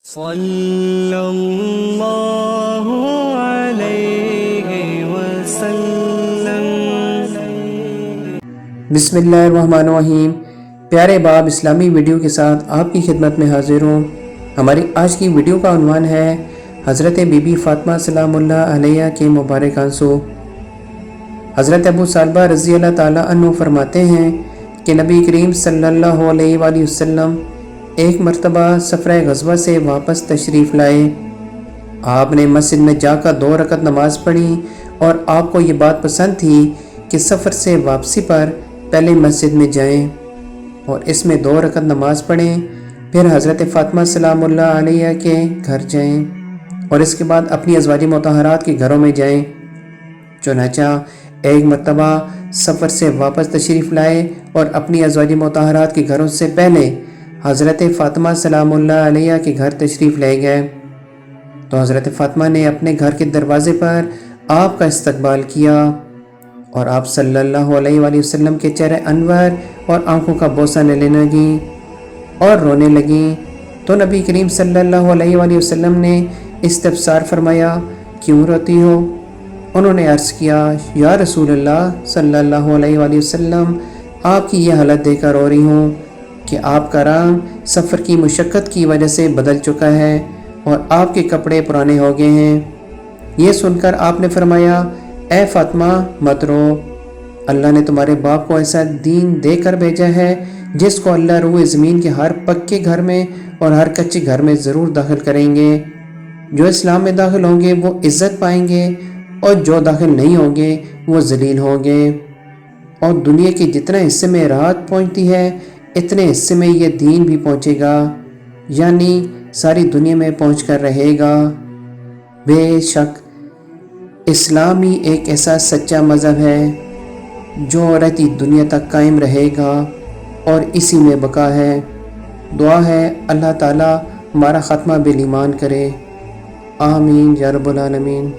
صلی اللہ علیہ وسلم۔ بسم اللہ الرحمن الرحیم۔ پیارے باب اسلامی ویڈیو کے ساتھ آپ کی خدمت میں حاضر ہوں۔ ہماری آج کی ویڈیو کا عنوان ہے حضرت بی بی فاطمہ سلام اللہ علیہ کے مبارک آنسو۔ حضرت ابو ثعلبہ رضی اللہ تعالیٰ عنہ فرماتے ہیں کہ نبی کریم صلی اللہ علیہ وآلہ وسلم ایک مرتبہ سفر غزوہ سے واپس تشریف لائے۔ آپ نے مسجد میں جا کر 2 رکعت نماز پڑھی اور آپ کو یہ بات پسند تھی کہ سفر سے واپسی پر پہلے مسجد میں جائیں اور اس میں 2 رکعت نماز پڑھیں، پھر حضرت فاطمہ سلام اللہ علیہ کے گھر جائیں اور اس کے بعد اپنی ازواج مطہرات کے گھروں میں جائیں۔ چنانچہ ایک مرتبہ سفر سے واپس تشریف لائے اور اپنی ازواج مطہرات کے گھروں سے پہلے حضرت فاطمہ سلام اللہ علیہ کے گھر تشریف لے گئے تو حضرت فاطمہ نے اپنے گھر کے دروازے پر آپ کا استقبال کیا اور آپ صلی اللہ علیہ وآلہ وسلم کے چہرے انور اور آنکھوں کا بوسہ لینے لگیں اور رونے لگیں تو نبی کریم صلی اللہ علیہ وآلہ وسلم نے استفسار فرمایا، کیوں روتی ہو؟ انہوں نے عرض کیا، یا رسول اللہ صلی اللہ علیہ وآلہ وسلم، آپ کی یہ حالت دیکھ کر رو رہی ہوں کہ آپ کا رنگ سفر کی مشقت کی وجہ سے بدل چکا ہے اور آپ کے کپڑے پرانے ہو گئے ہیں۔ یہ سن کر آپ نے فرمایا، اے فاطمہ مت رو، اللہ نے تمہارے باپ کو ایسا دین دے کر بھیجا ہے جس کو اللہ روئے زمین کے ہر پکے گھر میں اور ہر کچے گھر میں ضرور داخل کریں گے۔ جو اسلام میں داخل ہوں گے وہ عزت پائیں گے اور جو داخل نہیں ہوں گے وہ ذلیل ہوں گے، اور دنیا کے جتنے حصے میں راحت پہنچتی ہے اتنے حصے میں یہ دین بھی پہنچے گا، یعنی ساری دنیا میں پہنچ کر رہے گا۔ بے شک اسلام ہی ایک ایسا سچا مذہب ہے جو رہتی دنیا تک قائم رہے گا اور اسی میں بقا ہے۔ دعا ہے اللہ تعالیٰ ہمارا خاتمہ بالایمان کرے، آمین یا رب العالمین۔